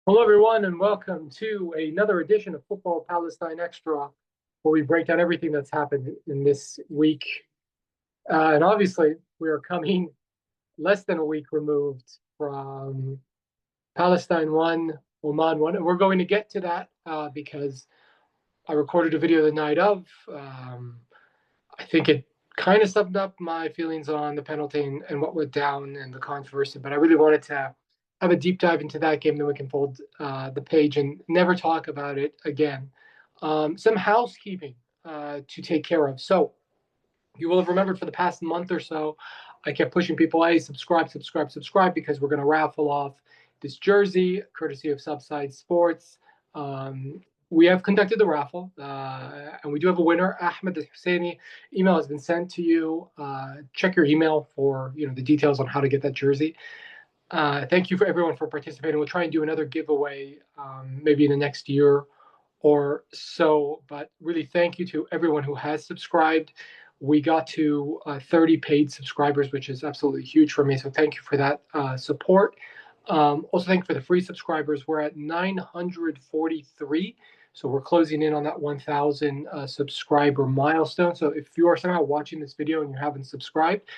Hello, everyone, and welcome to another edition of Football Palestine Extra, where we break down everything that's happened in this week. And obviously, we are coming less than a week removed from Palestine 1, Oman 1. And we're going to get to that because I recorded a video the night of. I think it kind of summed up my feelings on the penalty and what went down and the controversy, but I really wanted to have a deep dive into that game. Then we can fold the page and never talk about it again. Some housekeeping to take care of. So you will have remembered for the past month or so, I kept pushing people, hey, subscribe, subscribe, subscribe, because we're going to raffle off this jersey, courtesy of Subside Sports. We have conducted the raffle, and we do have a winner. Ahmed Husseini, email has been sent to you. Check your email for the details on how to get that jersey. Thank you for everyone for participating. We'll try and do another giveaway maybe in the next year or so. But really, thank you to everyone who has subscribed. We got to 30 paid subscribers, which is absolutely huge for me. So thank you for that support. Also, thank you for the free subscribers. We're at 943. So we're closing in on that 1,000 subscriber milestone. So if you are somehow watching this video and you haven't subscribed,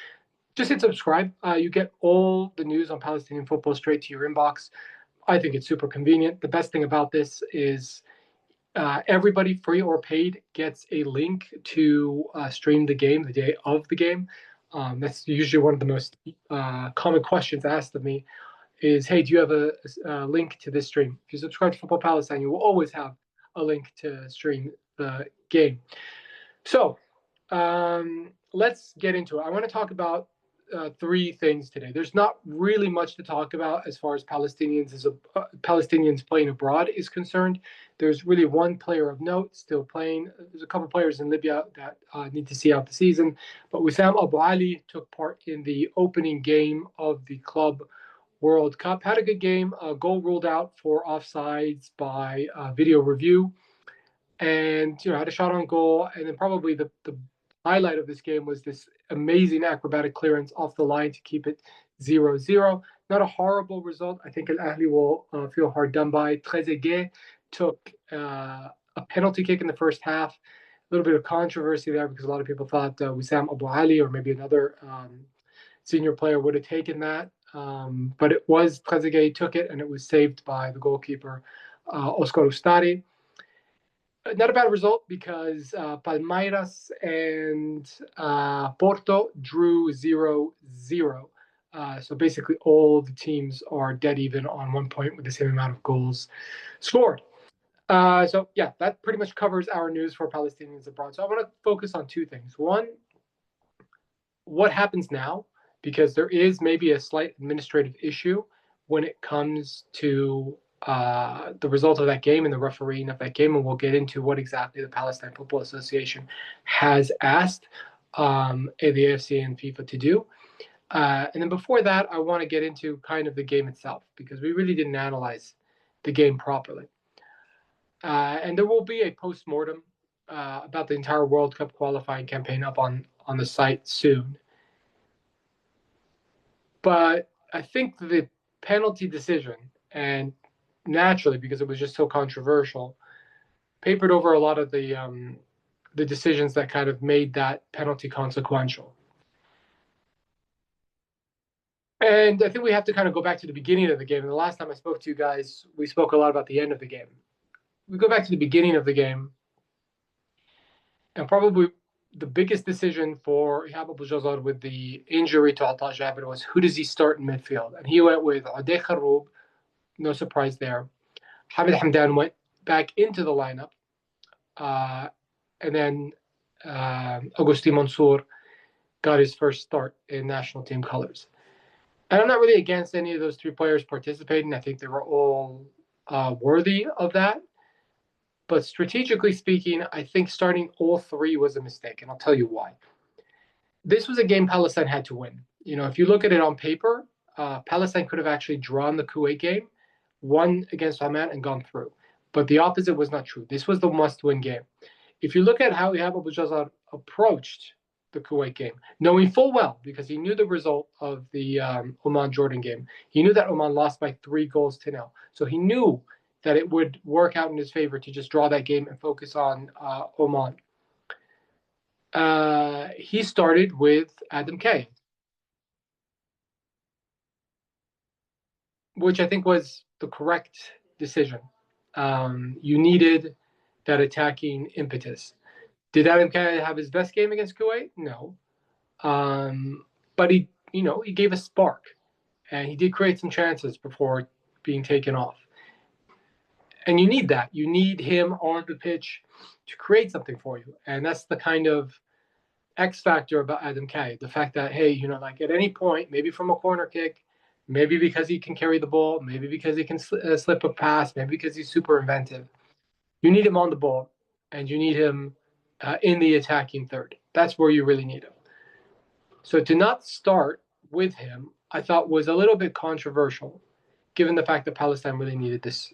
just hit subscribe. You get all the news on Palestinian football straight to your inbox. I think it's super convenient. The best thing about this is everybody, free or paid, gets a link to stream the game the day of the game. That's usually one of the most common questions asked of me is, hey, do you have a link to this stream? If you subscribe to Football Palestine, you will always have a link to stream the game. So let's get into it. I want to talk about three things today. There's not really much to talk about as far as Palestinians playing abroad is concerned. There's really one player of note still playing. There's a couple of players in Libya that need to see out the season. But Wissam Abu Ali took part in the opening game of the Club World Cup. Had a good game. A goal ruled out for offsides by video review. And had a shot on goal. And then probably the highlight of this game was this amazing acrobatic clearance off the line to keep it 0-0. Not a horrible result. I think Al Ahly will feel hard done by. Trezeguet took a penalty kick in the first half. A little bit of controversy there because a lot of people thought Wissam Abu Ali or maybe another senior player would have taken that. But it was Trezeguet took it, and it was saved by the goalkeeper, Oscar Ustari. Not a bad result because Palmeiras and Porto drew 0-0. So basically all the teams are dead even on 1 point with the same amount of goals scored. So yeah, that pretty much covers our news for Palestinians abroad. So I want to focus on two things. One, what happens now? Because there is maybe a slight administrative issue when it comes to the result of that game and the refereeing of that game, and we'll get into what exactly the Palestine Football Association has asked the AFC and FIFA to do. And then before that, I want to get into kind of the game itself, because we really didn't analyze the game properly. And there will be a post-mortem about the entire World Cup qualifying campaign up on the site soon. But I think the penalty decision, and naturally, because it was just so controversial, papered over a lot of the decisions that kind of made that penalty consequential. And I think we have to kind of go back to the beginning of the game. And the last time I spoke to you guys, we spoke a lot about the end of the game. We go back to the beginning of the game, and probably the biggest decision for Ihab Abu Jazar with the injury to Ata Jabir was, who does he start in midfield? And he went with Adé Kharoub. No surprise there. Hamid Hamdan went back into the lineup. And then Agustin Mansour got his first start in national team colors. And I'm not really against any of those three players participating. I think they were all worthy of that. But strategically speaking, I think starting all three was a mistake, and I'll tell you why. This was a game Palestine had to win. If you look at it on paper, Palestine could have actually drawn the Kuwait game, won against Oman, and gone through. But the opposite was not true. This was the must-win game. If you look at how Ihab Abu Jazar approached the Kuwait game, knowing full well, because he knew the result of the Oman-Jordan game. He knew that Oman lost by 3-0. So he knew that it would work out in his favor to just draw that game and focus on Oman. He started with Adam Kay, which I think was the correct decision. You needed that attacking impetus. Did Adam Kay have his best game against Kuwait? No. But he gave a spark, and he did create some chances before being taken off. And you need that. You need him on the pitch to create something for you. And that's the kind of X factor about Adam Kay. The fact that, hey, like at any point, maybe from a corner kick, maybe because he can carry the ball, maybe because he can slip a pass, maybe because he's super inventive. You need him on the ball, and you need him in the attacking third. That's where you really need him. So to not start with him, I thought was a little bit controversial, given the fact that Palestine really needed this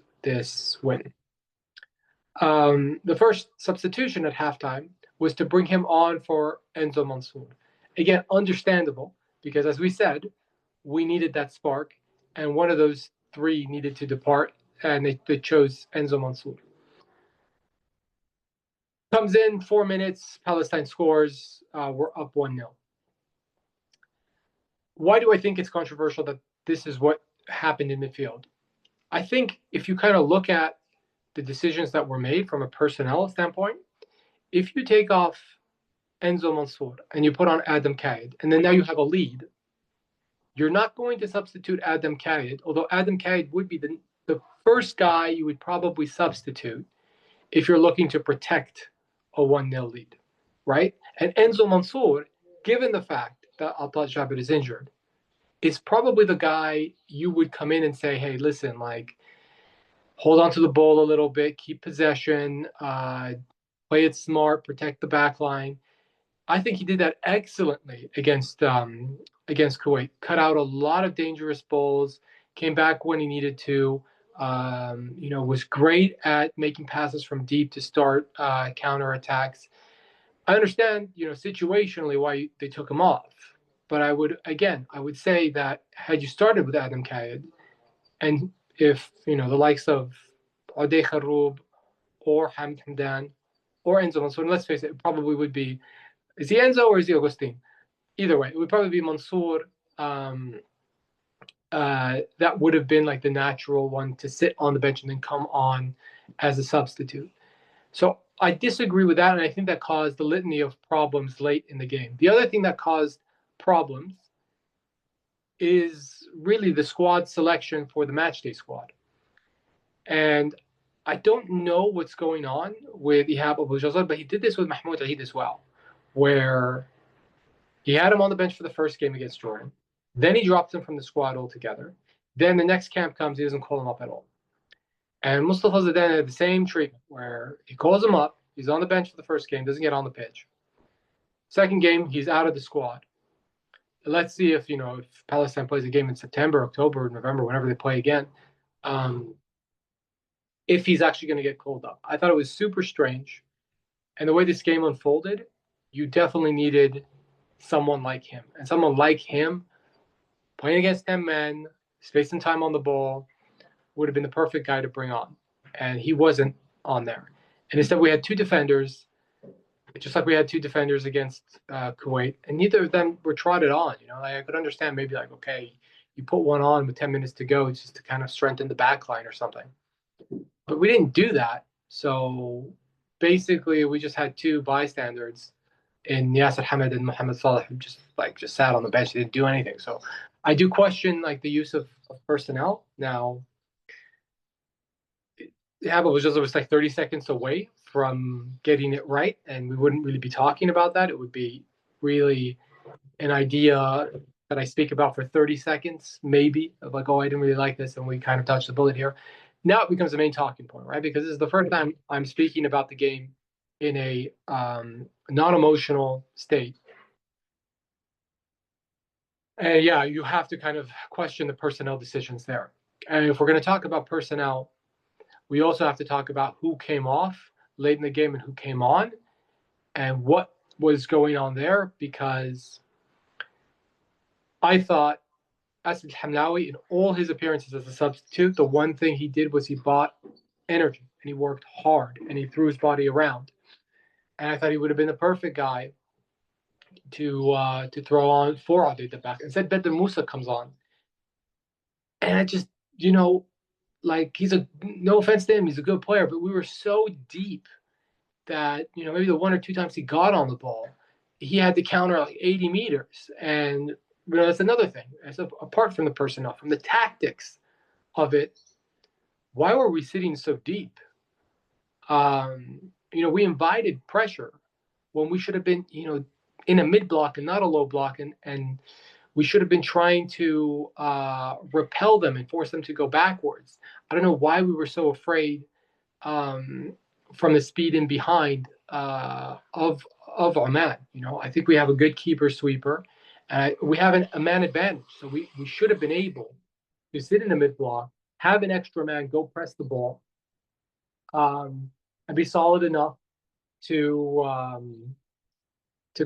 win. The first substitution at halftime was to bring him on for Enzo Mansour. Again, understandable, because as we said, we needed that spark, and one of those three needed to depart, and they chose Enzo Mansour. Comes in 4 minutes, Palestine scores, we're up 1-0. Why do I think it's controversial that this is what happened in midfield? I think if you kind of look at the decisions that were made from a personnel standpoint, if you take off Enzo Mansour and you put on Adam Kayed, and then now you have a lead, you're not going to substitute Adam Kayed, although Adam Kayed would be the first guy you would probably substitute if you're looking to protect a 1-0 lead, right? And Enzo Mansour, given the fact that Atal Jabir is injured, is probably the guy you would come in and say, hey, listen, like, hold on to the ball a little bit, keep possession, play it smart, protect the back line. I think he did that excellently against Kuwait. Cut out a lot of dangerous balls, came back when he needed to, was great at making passes from deep to start counterattacks. I understand, situationally why they took him off. But I would say that had you started with Adam Kayed, and if, the likes of Odey Kharoub or Hamid Hamdan or Enzo Mansour, let's face it probably would be, is he Enzo or is he Agustin? Either way, it would probably be Mansour. That would have been like the natural one to sit on the bench and then come on as a substitute. So I disagree with that, and I think that caused the litany of problems late in the game. The other thing that caused problems is really the squad selection for the matchday squad. And I don't know what's going on with Ihab Abu Jazar, but he did this with Mahmoud Eid as well, where he had him on the bench for the first game against Jordan. Then he dropped him from the squad altogether. Then the next camp comes, he doesn't call him up at all. And Mustafa Zidane had the same treatment, where he calls him up, he's on the bench for the first game, doesn't get on the pitch. Second game, he's out of the squad. Let's see if Palestine plays a game in September, October, November, whenever they play again, if he's actually going to get called up. I thought it was super strange. And the way this game unfolded, you definitely needed someone like him. And someone like him, playing against 10 men, space and time on the ball, would have been the perfect guy to bring on. And he wasn't on there. And instead we had two defenders, just like we had two defenders against Kuwait, and neither of them were trotted on. Like, I could understand maybe like, okay, you put one on with 10 minutes to go just to kind of strengthen the back line or something. But we didn't do that. So basically we just had two bystanders in Yasser Hamid and Mohamed Salah, who just sat on the bench. They didn't do anything. So I do question like the use of personnel. Now, Ihab was like 30 seconds away from getting it right, and we wouldn't really be talking about that. It would be really an idea that I speak about for 30 seconds, maybe, of like, oh, I didn't really like this, and we kind of touched the bullet here. Now it becomes the main talking point, right? Because this is the first time I'm speaking about the game in a non-emotional state. And yeah, you have to kind of question the personnel decisions there. And if we're going to talk about personnel, we also have to talk about who came off late in the game and who came on, and what was going on there, because I thought Asad Hamlawi, in all his appearances as a substitute, the one thing he did was he bought energy and he worked hard and he threw his body around. And I thought he would have been the perfect guy to throw on for Adi the back. Instead, Bedr Musa comes on, and I just, like, he's a, no offense to him, he's a good player, but we were so deep that, maybe the one or two times he got on the ball, he had to counter like 80 meters. And that's another thing. Apart from the personnel, from the tactics of it, why were we sitting so deep? We invited pressure when we should have been, in a mid block and not a low block, and we should have been trying to repel them and force them to go backwards. I don't know why we were so afraid from the speed in behind of Oman. I think we have a good keeper sweeper, and we have a man advantage. So we should have been able to sit in the mid block, have an extra man go press the ball, and be solid enough to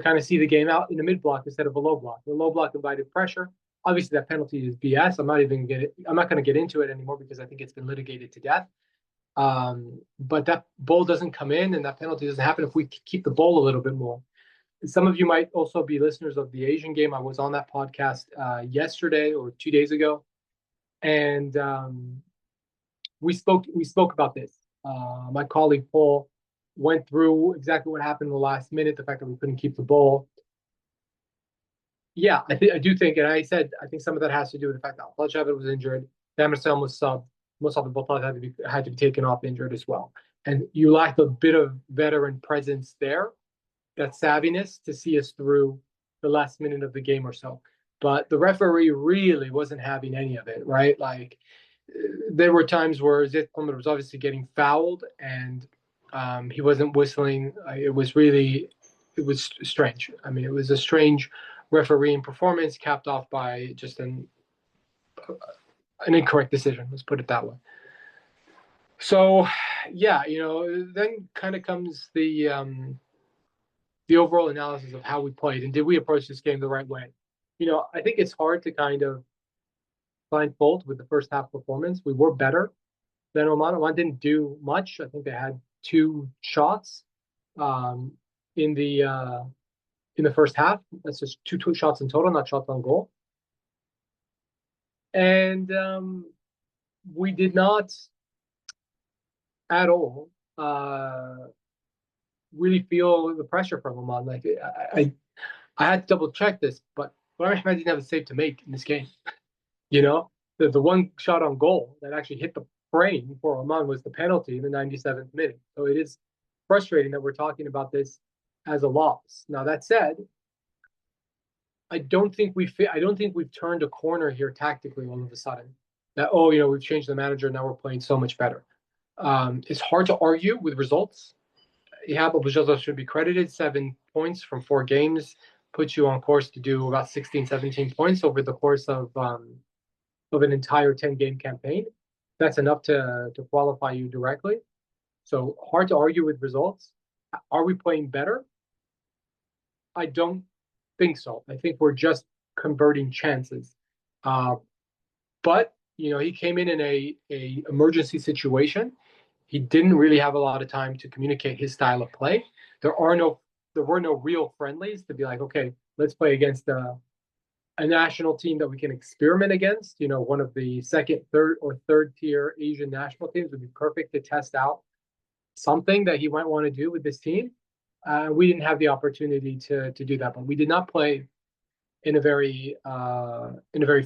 kind of see the game out in the mid block instead of a low block. The low block invited pressure. Obviously, that penalty is BS. I'm not going to get into it anymore because I think it's been litigated to death. But that ball doesn't come in, and that penalty doesn't happen if we keep the ball a little bit more. Some of you might also be listeners of the Asian game. I was on that podcast yesterday or 2 days ago, and we spoke about this. My colleague Paul went through exactly what happened in the last minute, the fact that we couldn't keep the ball. Yeah, I do think, and I said, I think some of that has to do with the fact that Al was injured, Damerson was subbed, Musab Batal had to be taken off injured as well. And you lacked a bit of veteran presence there, that savviness to see us through the last minute of the game or so. But the referee really wasn't having any of it, right? Like, there were times where Zayt Qamar was obviously getting fouled, and he wasn't whistling. It was strange. I mean, it was a strange refereeing performance, capped off by just an incorrect decision. Let's put it that way. So, yeah, then kind of comes the overall analysis of how we played and did we approach this game the right way. I think it's hard to kind of find fault with the first half performance. We were better than Oman. Oman didn't do much. I think they had 2 shots in the first half. That's just two shots in total, not shots on goal. And we did not at all really feel the pressure from Oman. Like, I had to double check this, but Ahmed didn't have a save to make in this game. The one shot on goal that actually hit the frame for Oman was the penalty in the 97th minute. So it is frustrating that we're talking about this as a loss. Now, that said, I don't think we've turned a corner here tactically all of a sudden. That we've changed the manager, now we're playing so much better. It's hard to argue with results. Ihab Abu should be credited. 7 points from 4 games puts you on course to do about 16, 17 points over the course of an entire 10-game campaign. That's enough to qualify you directly. So hard to argue with results. Are we playing better? I don't think so. I think we're just converting chances. But he came in a emergency situation. He didn't really have a lot of time to communicate his style of play. There were no real friendlies to be like, okay, let's play against a national team that we can experiment against. One of the second, third tier Asian national teams would be perfect to test out something that he might want to do with this team. We didn't have the opportunity to do that, but we did not play in a very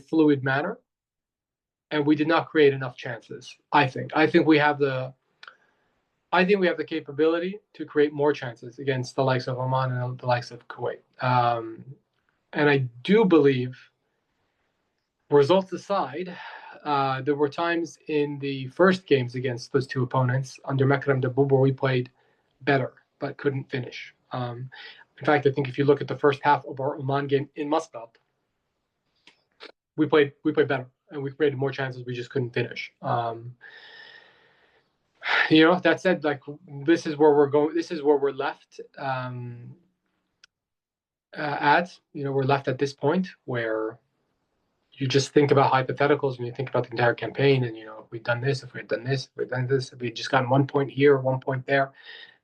fluid manner, and we did not create enough chances. I think we have the capability to create more chances against the likes of Oman and the likes of Kuwait. And I do believe, results aside, there were times in the first games against those 2 opponents under Mekram Daboub where we played better but couldn't finish. In fact, I think if you look at the first half of our Oman game in Muscat, we played better and we created more chances. We just couldn't finish. That said, like, this is where we're going. This is where we're left. we're left at this point where you just think about hypotheticals and you think about the entire campaign and, if we'd done this, if we had done this, if we had done this, if we had just gotten 1 point here, 1 point there.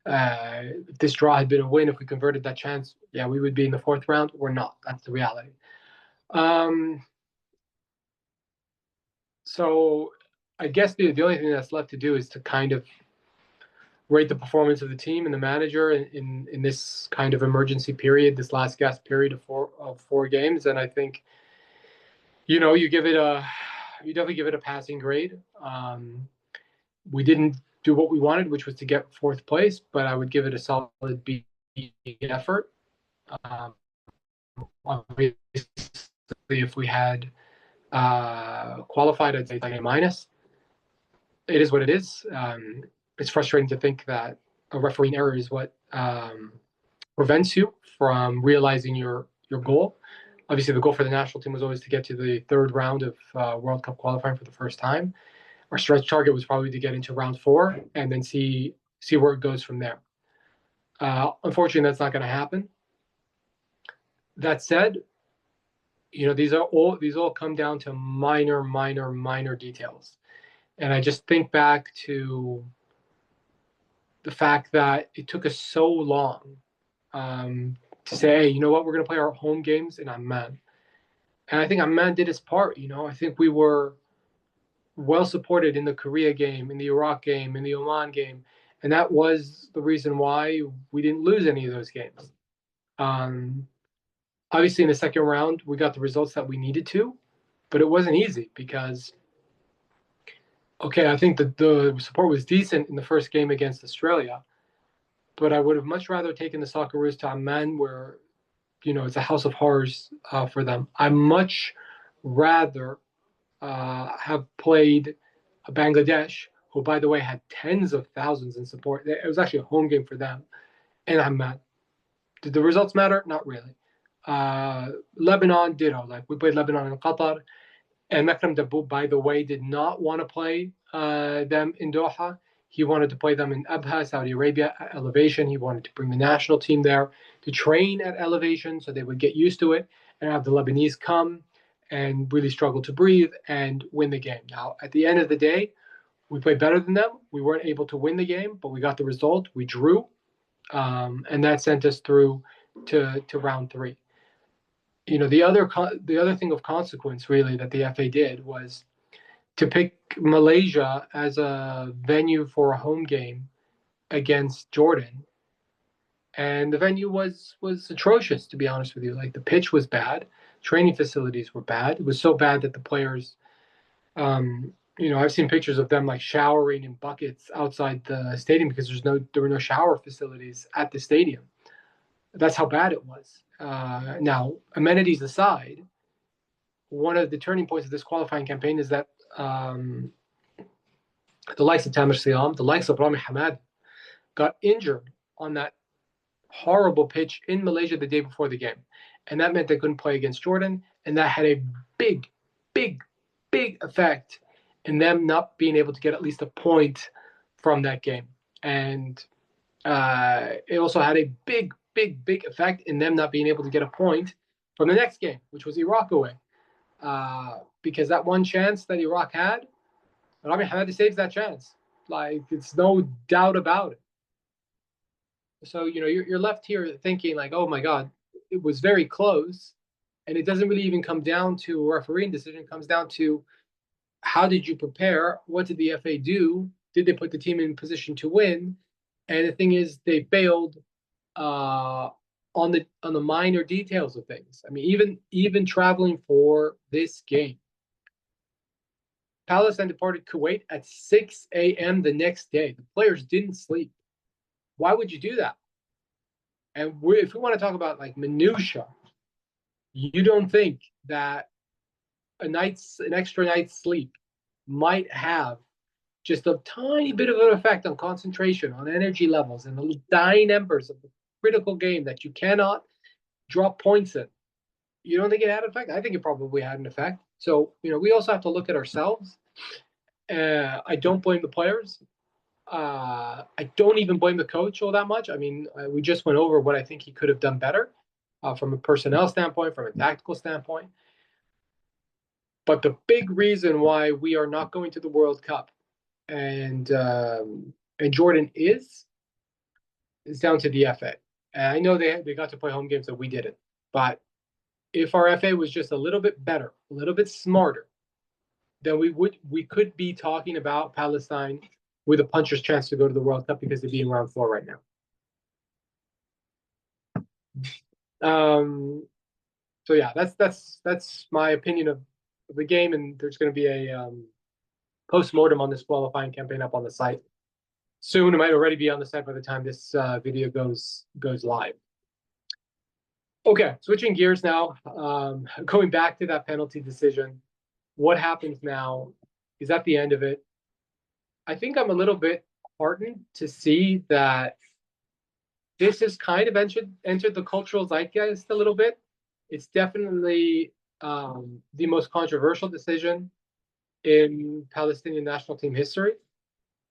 If this draw had been a win, if we converted that chance, yeah, we would be in the fourth round. We're not. That's the reality. So I guess the only thing that's left to do is to kind of rate the performance of the team and the manager in this kind of emergency period, this last gasp period of four games. And I think, you definitely give it a passing grade. We didn't do what we wanted, which was to get fourth place, but I would give it a solid B effort. Obviously, if we had qualified, I'd say like a minus. It is what it is. It's frustrating to think that a refereeing error is what prevents you from realizing your goal. Obviously, the goal for the national team was always to get to the third round of World Cup qualifying for the first time. Our stretch target was probably to get into round 4 and then see where it goes from there. Unfortunately, that's not going to happen. That said, these all come down to minor details. And I just think back to the fact that it took us so long to say, hey, you know what, we're going to play our home games in Amman. And I think Amman did its part. I think we were well supported in the Korea game, in the Iraq game, in the Oman game. And that was the reason why we didn't lose any of those games. Obviously, in the second round, we got the results that we needed to, but it wasn't easy because, okay, I think the support was decent in the first game against Australia, but I would have much rather taken the Socceroos to Amman where, it's a house of horrors for them. I much rather have played Bangladesh, who, by the way, had tens of thousands in support. It was actually a home game for them, and I'm mad. Did the results matter? Not really. Lebanon, ditto. Like, we played Lebanon in Qatar, and Mekram Daboub, by the way, did not want to play them in Doha. He wanted to play them in Abha, Saudi Arabia, at elevation. He wanted to bring the national team there to train at elevation so they would get used to it and have the Lebanese come and really struggle to breathe and win the game. Now, at the end of the day, we played better than them. We weren't able to win the game, but we got the result. We drew, and that sent us through to round 3. The other thing of consequence, really, that the FA did was to pick Malaysia as a venue for a home game against Jordan. And the venue was atrocious, to be honest with you. Like, the pitch was bad, training facilities were bad. It was so bad that the players, I've seen pictures of them like showering in buckets outside the stadium because there were no shower facilities at the stadium. That's how bad it was. Now, amenities aside, one of the turning points of this qualifying campaign is that the likes of Tamer Siam, the likes of Rami Hamad, got injured on that horrible pitch in Malaysia the day before the game. And that meant they couldn't play against Jordan. And that had a big effect in them not being able to get at least a point from that game. And it also had a big effect in them not being able to get a point from the next game, which was Iraq away. Because that one chance that Iraq had, Rami Hamad saves that chance. Like, it's no doubt about it. So, you're left here thinking like, oh my God, it was very close. And it doesn't really even come down to a refereeing decision. It comes down to how did you prepare? What did the FA do? Did they put the team in position to win? And the thing is, they failed on the minor details of things. I mean, even traveling for this game, Palestine departed Kuwait at 6 a.m. the next day. The players didn't sleep. Why would you do that? And if we want to talk about like minutia, you don't think that an extra night's sleep might have just a tiny bit of an effect on concentration, on energy levels, and the dying embers of the critical game that you cannot drop points in? You don't think it had an effect? I think it probably had an effect. So, we also have to look at ourselves. I don't blame the players. I don't even blame the coach all that much. I mean, we just went over what I think he could have done better. from a personnel standpoint, from a tactical standpoint. But the big reason why we are not going to the World Cup and Jordan is down to the FA. And I know they got to play home games that we didn't, but if our FA was just a little bit better, a little bit smarter, then we could be talking about Palestine with a puncher's chance to go to the World Cup because they'd be in round 4 right now. So yeah, that's my opinion of the game, and there's going to be a post-mortem on this qualifying campaign up on the site soon. It might already be on the site by the time this video goes live. Okay, switching gears now, going back to that penalty decision. What happens now? Is that the end of it? I think I'm a little bit heartened to see that this has kind of entered the cultural zeitgeist a little bit. It's definitely the most controversial decision in Palestinian national team history.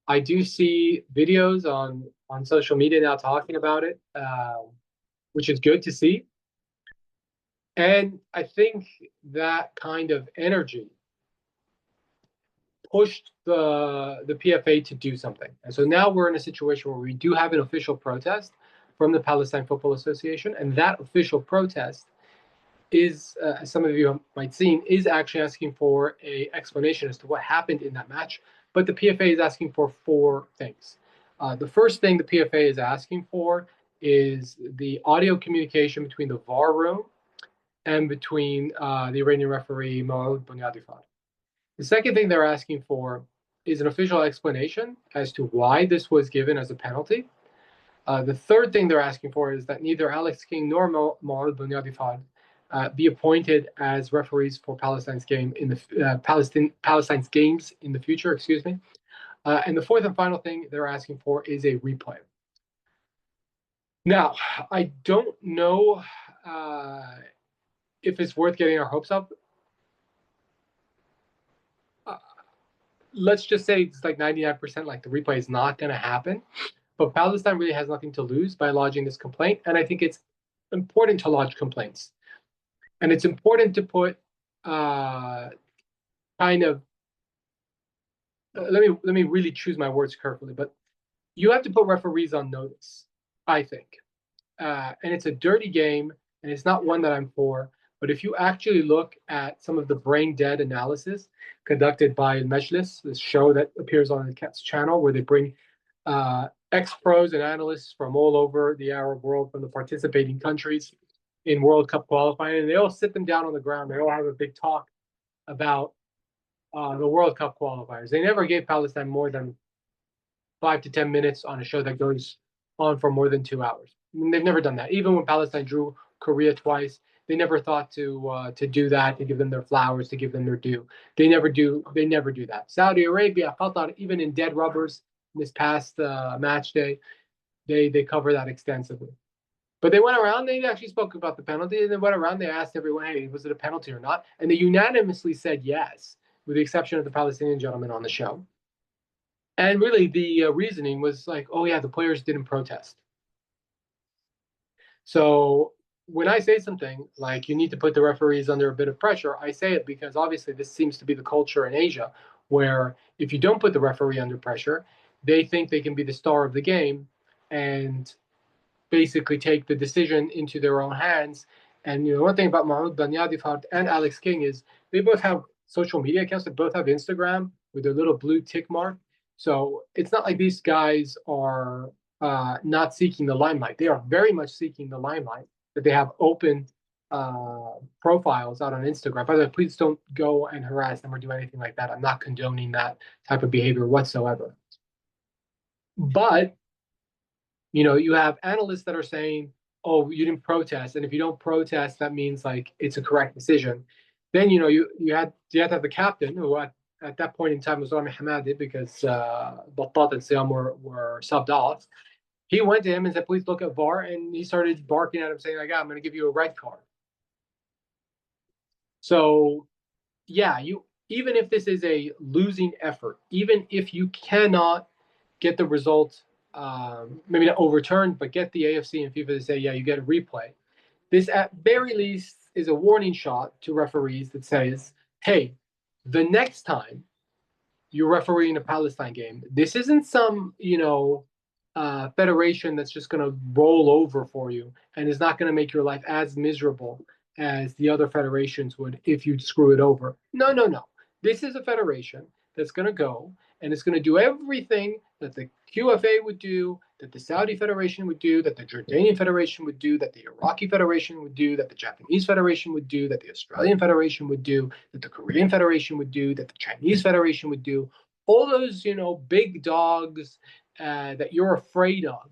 I do see videos on social media now talking about it, which is good to see. And I think that kind of energy pushed the PFA to do something. And so now we're in a situation where we do have an official protest from the Palestine Football Association, and that official protest is, as some of you might seen, is actually asking for an explanation as to what happened in that match. But the PFA is asking for 4 things. The first thing the PFA is asking for is the audio communication between the VAR room and between the Iranian referee Maud Bunyadifad. The second thing they're asking for is an official explanation as to why this was given as a penalty. The third thing they're asking for is that neither Alex King nor Maud Bunyadifad be appointed as referees for Palestine's game in the Palestine's games in the future. Excuse me. And the fourth and final thing they're asking for is a replay. Now, I don't know if it's worth getting our hopes up. Let's just say it's like 99%, like the replay is not going to happen. But Palestine really has nothing to lose by lodging this complaint, and I think it's important to lodge complaints. And it's important to put kind of let me really choose my words carefully, but you have to put referees on notice, I think. And it's a dirty game, and it's not one that I'm for. But if you actually look at some of the brain dead analysis conducted by Mejlis, this show that appears on the Cat's channel, where they bring ex-pros and analysts from all over the Arab world, from the participating countries in World Cup qualifying, and they all sit them down on the ground. They all have a big talk about the World Cup qualifiers. They never gave Palestine more than 5 to 10 minutes on a show that goes on for more than 2 hours. I mean, they've never done that. Even when Palestine drew Korea twice, they never thought to do that, to give them their flowers, to give them their due. They never do that. Saudi Arabia, Qatar, even in dead rubbers this past match day, they cover that extensively. But they went around, they actually spoke about the penalty, and they went around, they asked everyone, hey, was it a penalty or not? And they unanimously said yes, with the exception of the Palestinian gentleman on the show. And really the reasoning was like, oh yeah, the players didn't protest. So when I say something like you need to put the referees under a bit of pressure, I say it because obviously this seems to be the culture in Asia, where if you don't put the referee under pressure, they think they can be the star of the game and basically take the decision into their own hands. And one thing about Mahmoud Banyadifat and Alex King is they both have social media accounts. They both have Instagram with their little blue tick mark. So it's not like these guys are not seeking the limelight. They are very much seeking the limelight. That they have open profiles out on Instagram. By the way, please don't go and harass them or do anything like that. I'm not condoning that type of behavior whatsoever. But you have analysts that are saying, oh, you didn't protest. And if you don't protest, that means like it's a correct decision. Then, you have to have the captain, who at that point in time was Rami Hamadi, because Battat and Siam were subbed off. He went to him and said, please look at VAR. And he started barking at him saying, like, I'm going to give you a red card. So, yeah, even if this is a losing effort, even if you cannot get the result, maybe not overturned, but get the AFC and FIFA to say, yeah, you get a replay, This at very least is a warning shot to referees that says, hey, the next time you're refereeing a Palestine game, this isn't some, federation that's just going to roll over for you and is not going to make your life as miserable as the other federations would if you screw it over. No, no, no. This is a federation that's going to go and it's going to do everything that the QFA would do, that the Saudi Federation would do, that the Jordanian Federation would do, that the Iraqi Federation would do, that the Japanese Federation would do, that the Australian Federation would do, that the Korean Federation would do, that the Chinese Federation would do. All those, big dogs that you're afraid of.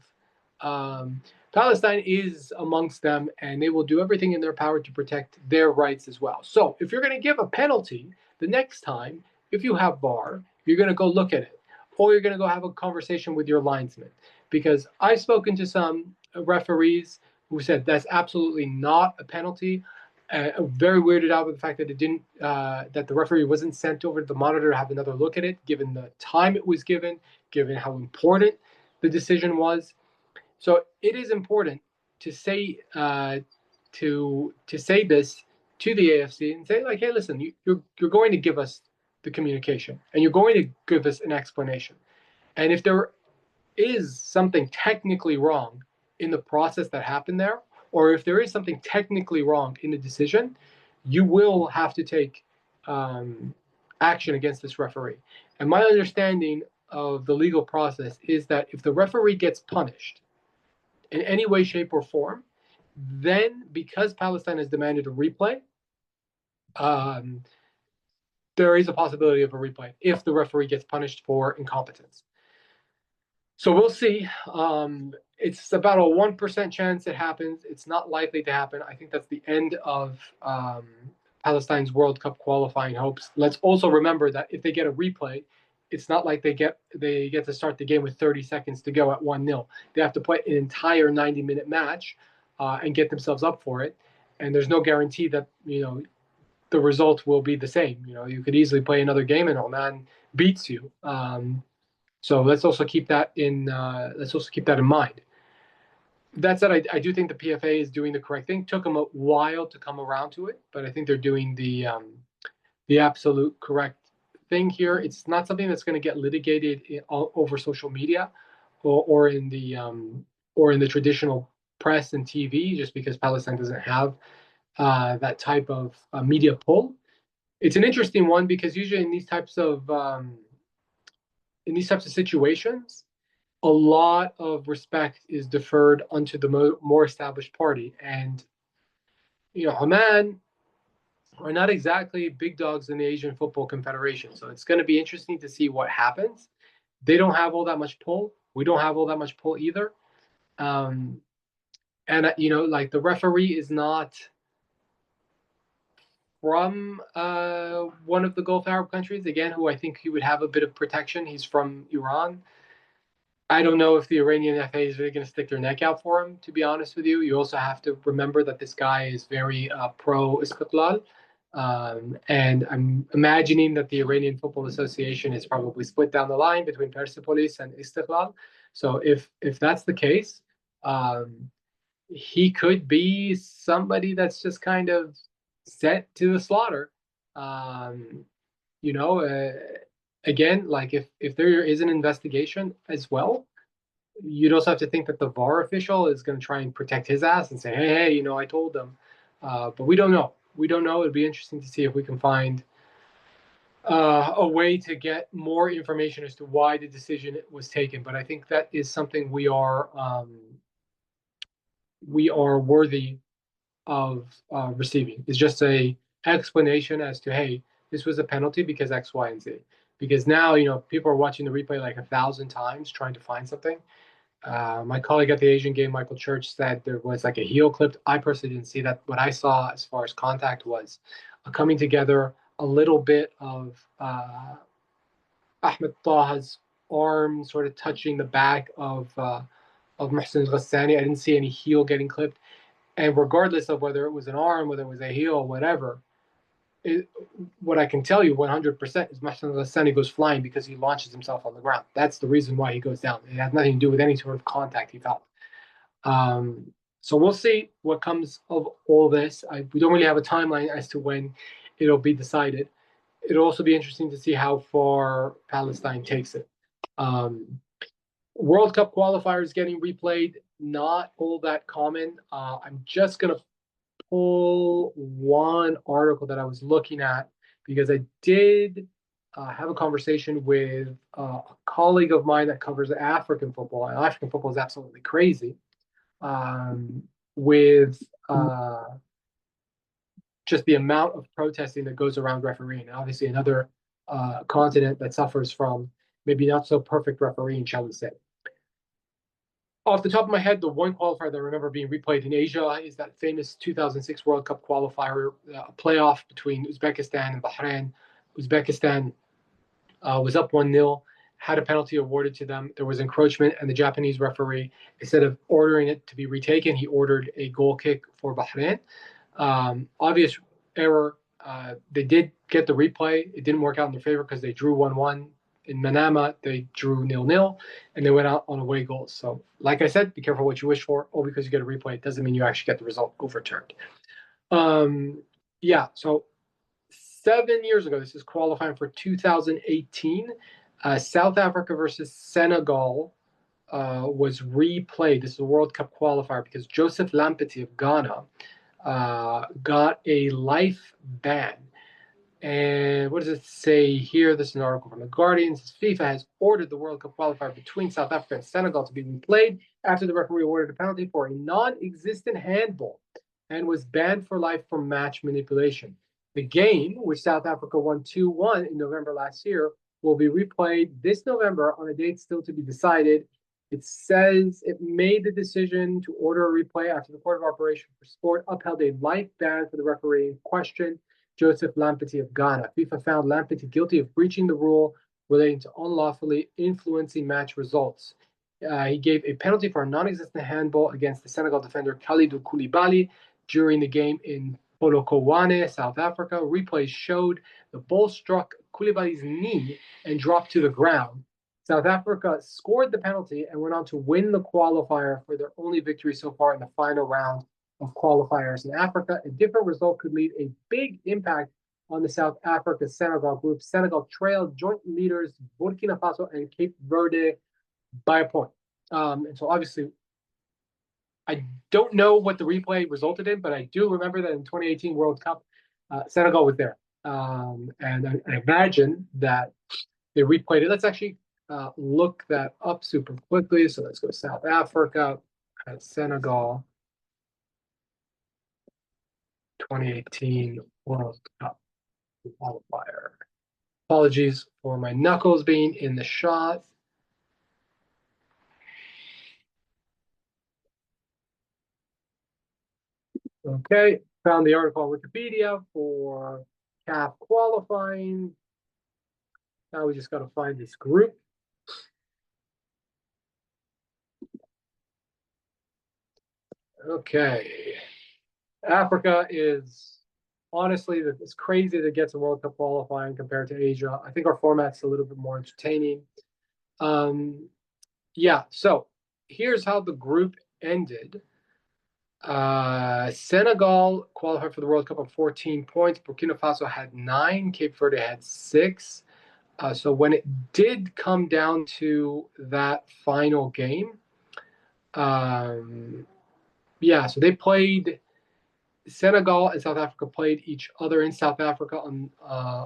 Palestine is amongst them, and they will do everything in their power to protect their rights as well. So if you're going to give a penalty the next time, if you have VAR, you're going to go look at it, or you're going to go have a conversation with your linesman. Because I've spoken to some referees who said that's absolutely not a penalty. Very weirded out with the fact that it didn't, that the referee wasn't sent over to the monitor to have another look at it, given the time it was given how important the decision was. So it is important to say to say this to the AFC and say, like, hey, listen, you're going to give us the communication and you're going to give us an explanation. And if there is something technically wrong in the process that happened there, or if there is something technically wrong in the decision, you will have to take action against this referee. And my understanding of the legal process is that if the referee gets punished in any way, shape, or form, then because Palestine has demanded a replay, there is a possibility of a replay if the referee gets punished for incompetence. So we'll see. It's about a 1% chance it happens. It's not likely to happen. I think that's the end of Palestine's World Cup qualifying hopes. Let's also remember that if they get a replay, it's not like they get to start the game with 30 seconds to go at 1-0. They have to play an entire 90-minute match and get themselves up for it. And there's no guarantee that the result will be the same. You could easily play another game and Oman beats you. So let's also keep that in mind. That said, I do think the PFA is doing the correct thing. Took them a while to come around to it, but I think they're doing the absolute correct thing here. It's not something that's going to get litigated over social media or in the traditional press and TV, just because Palestine doesn't have that type of media pull. It's an interesting one because usually in these types of situations, a lot of respect is deferred unto the more established party. And, Oman are not exactly big dogs in the Asian Football Confederation. So it's going to be interesting to see what happens. They don't have all that much pull. We don't have all that much pull either. And, like the referee is not from one of the Gulf Arab countries, again, who I think he would have a bit of protection. He's from Iran. I don't know if the Iranian FA is really going to stick their neck out for him, to be honest with you. You also have to remember that this guy is very pro-Istiqlal. And I'm imagining that the Iranian Football Association is probably split down the line between Persepolis and Istiqlal. So if that's the case, he could be somebody that's just kind of set to the slaughter. Again, like if there is an investigation as well, you'd also have to think that the VAR official is going to try and protect his ass and say, hey, I told them. But we don't know. It'd be interesting to see if we can find a way to get more information as to why the decision was taken. But I think that is something we are worthy of receiving. It's just a explanation as to, hey, this was a penalty because X, Y, and Z. Because now, people are watching the replay like 1,000 times trying to find something. My colleague at the Asian game, Michael Church, said there was like a heel clipped. I personally didn't see that. What I saw as far as contact was a coming together, a little bit of Ahmed Taha's arm sort of touching the back of Mohsen Ghassani. I didn't see any heel getting clipped. And regardless of whether it was an arm, whether it was a heel, whatever, what I can tell you 100% is Mohsen Ghassani goes flying because he launches himself on the ground. That's the reason why he goes down. It has nothing to do with any sort of contact he felt. So we'll see what comes of all this. We don't really have a timeline as to when it'll be decided. It'll also be interesting to see how far Palestine takes it. Um, World Cup qualifiers getting replayed, not all that common. I'm just going to pull one article that I was looking at because I did have a conversation with a colleague of mine that covers African football. And African football is absolutely crazy um, with just the amount of protesting that goes around refereeing. And obviously, another continent that suffers from maybe not so perfect refereeing, shall we say. Off the top of my head, the one qualifier that I remember being replayed in Asia is that famous 2006 World Cup qualifier, playoff between Uzbekistan and Bahrain. Uzbekistan was up 1-0, had a penalty awarded to them. There was encroachment, and the Japanese referee, instead of ordering it to be retaken, he ordered a goal kick for Bahrain. Obvious error. They did get the replay. It didn't work out in their favor because they drew 1-1. In Manama, they drew 0-0, and they went out on away goals. So, like I said, be careful what you wish for. Oh, because you get a replay, it doesn't mean you actually get the result overturned. Yeah, so 7 years ago, this is qualifying for 2018. South Africa versus Senegal was replayed. This is a World Cup qualifier because Joseph Lamptey of Ghana got a life ban. And what does it say here? This is an article from The Guardian. It says FIFA has ordered the World Cup qualifier between South Africa and Senegal to be replayed after the referee awarded a penalty for a non-existent handball and was banned for life for match manipulation. The game, which South Africa won 2-1 in November last year, will be replayed this November on a date still to be decided. It says it made the decision to order a replay after the Court of Arbitration for Sport upheld a life ban for the referee in question, Joseph Lamptey of Ghana. FIFA found Lamptey guilty of breaching the rule relating to unlawfully influencing match results. He gave a penalty for a non-existent handball against the Senegal defender Kalidou Koulibaly during the game in Polokwane, South Africa. Replays showed the ball struck Koulibaly's knee and dropped to the ground. South Africa scored the penalty and went on to win the qualifier for their only victory so far in the final round of qualifiers in Africa. A different result could leave a big impact on the South Africa-Senegal group. Senegal trailed joint leaders Burkina Faso and Cape Verde by a point. And so obviously, I don't know what the replay resulted in, but I do remember that in 2018 World Cup, Senegal was there. And I imagine that they replayed it. Let's actually look that up super quickly. So let's go South Africa, Senegal, 2018 World Cup qualifier. Apologies for my knuckles being in the shot. Okay, found the article on Wikipedia for CAF qualifying. Now we just got to find this group. Okay. Africa is honestly, it's crazy to get to World Cup qualifying compared to Asia. I think our format's a little bit more entertaining. Yeah, so here's how the group ended. Senegal qualified for the World Cup on 14 points. Burkina Faso had 9. Cape Verde had 6. So when it did come down to that final game, yeah, so they played. Senegal and South Africa played each other in South Africa on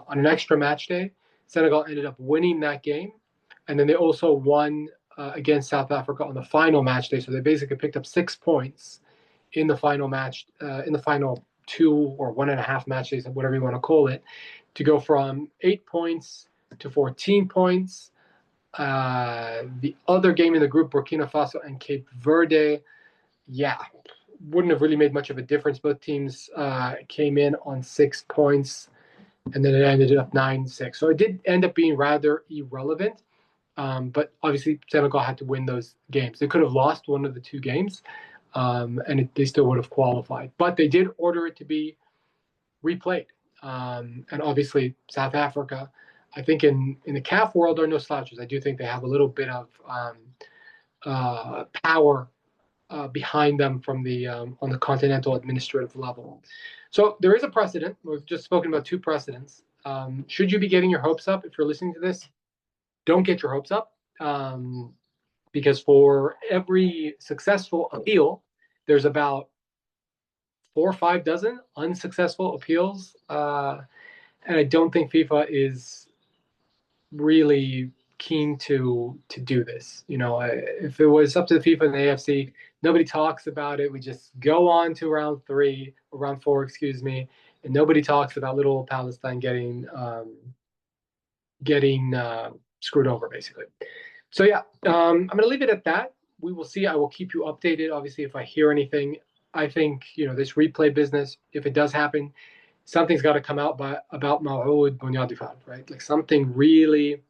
an extra match day. Senegal ended up winning that game, and then they also won against South Africa on the final match day. So they basically picked up 6 points in the final match, in the final 2 or 1.5 match days, whatever you want to call it, to go from 8 points to 14 points. The other game in the group, Burkina Faso and Cape Verde, yeah, wouldn't have really made much of a difference. Both teams came in on 6 points, and then it ended up 9-6. So it did end up being rather irrelevant. But obviously, Senegal had to win those games. They could have lost one of the 2 games, and they still would have qualified. But they did order it to be replayed. And obviously, South Africa, I think in the CAF world, are no slouches. I do think they have a little bit of power behind them from the on the continental administrative level. So there is a precedent. We've just spoken about two precedents. Should you be getting your hopes up if you're listening to this? Don't get your hopes up, because for every successful appeal, there's about 4 or 5 dozen unsuccessful appeals, and I don't think FIFA is really keen to do this. If it was up to the FIFA and the AFC, nobody talks about it. We just go on to round four, excuse me, and nobody talks about little Palestine getting screwed over, basically. So yeah, I'm going to leave it at that. We will see. I will keep you updated. Obviously, if I hear anything, I think this replay business, if it does happen, something's got to come out about Maoud Bounyadifad, right? Like something really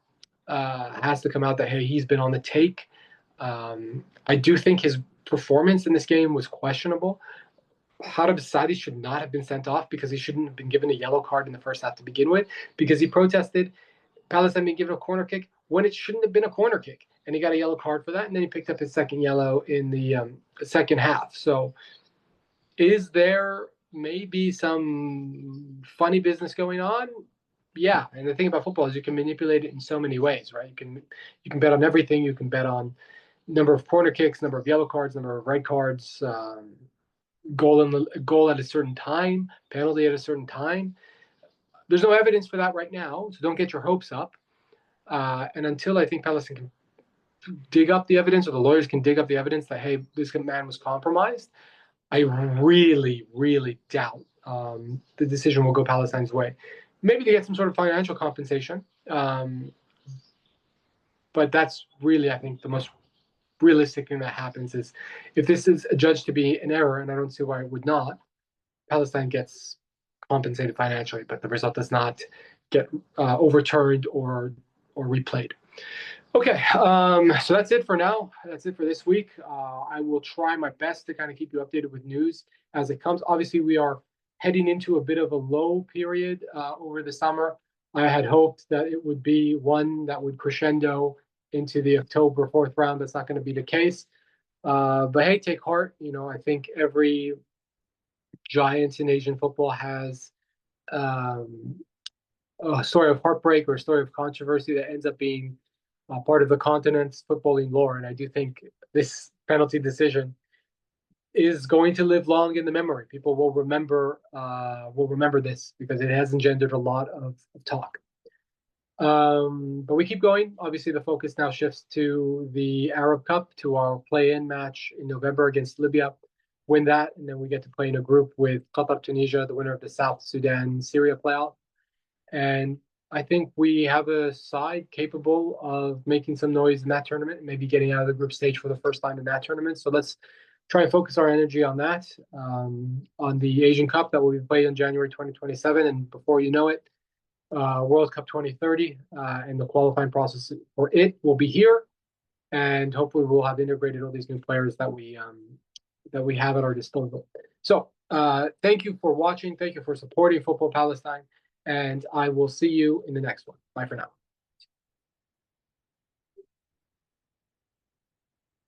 has to come out that hey, he's been on the take. I do think his performance in this game was questionable. Harab Sadi should not have been sent off because he shouldn't have been given a yellow card in the first half to begin with, because he protested Palestine being given a corner kick when it shouldn't have been a corner kick, and he got a yellow card for that, and then he picked up his second yellow in the second half. So is there maybe some funny business going on? Yeah, and the thing about football is you can manipulate it in so many ways, right? You can bet on everything. You can bet on number of corner kicks, number of yellow cards, number of red cards, goal at a certain time, penalty at a certain time. There's no evidence for that right now, so don't get your hopes up. And until I think Palestine can dig up the evidence, or the lawyers can dig up the evidence that hey, this man was compromised, I really, really doubt the decision will go Palestine's way. Maybe they get some sort of financial compensation, but that's really, I think, the most realistic thing that happens is if this is adjudged to be an error, and I don't see why it would not, Palestine gets compensated financially, but the result does not get overturned or replayed. Okay, so that's it for now. That's it for this week. I will try my best to kind of keep you updated with news as it comes. Obviously, we are heading into a bit of a low period over the summer. I had hoped that it would be one that would crescendo into the October 4th round. That's not going to be the case. But hey, take heart. I think every giant in Asian football has a story of heartbreak or a story of controversy that ends up being part of the continent's footballing lore. And I do think this penalty decision is going to live long in the memory. People will remember this because it has engendered a lot of talk. But we keep going. Obviously, the focus now shifts to the Arab Cup, to our play-in match in November against Libya. Win that, and then we get to play in a group with Qatar, Tunisia, the winner of the South Sudan, Syria playoff. And I think we have a side capable of making some noise in that tournament, maybe getting out of the group stage for the first time in that tournament. So let's try and focus our energy on that, on the Asian Cup that will be played in January 2027. And before you know it, World Cup 2030, and the qualifying process for it will be here. And hopefully we'll have integrated all these new players that we have at our disposal. So thank you for watching. Thank you for supporting Football Palestine. And I will see you in the next one. Bye for now.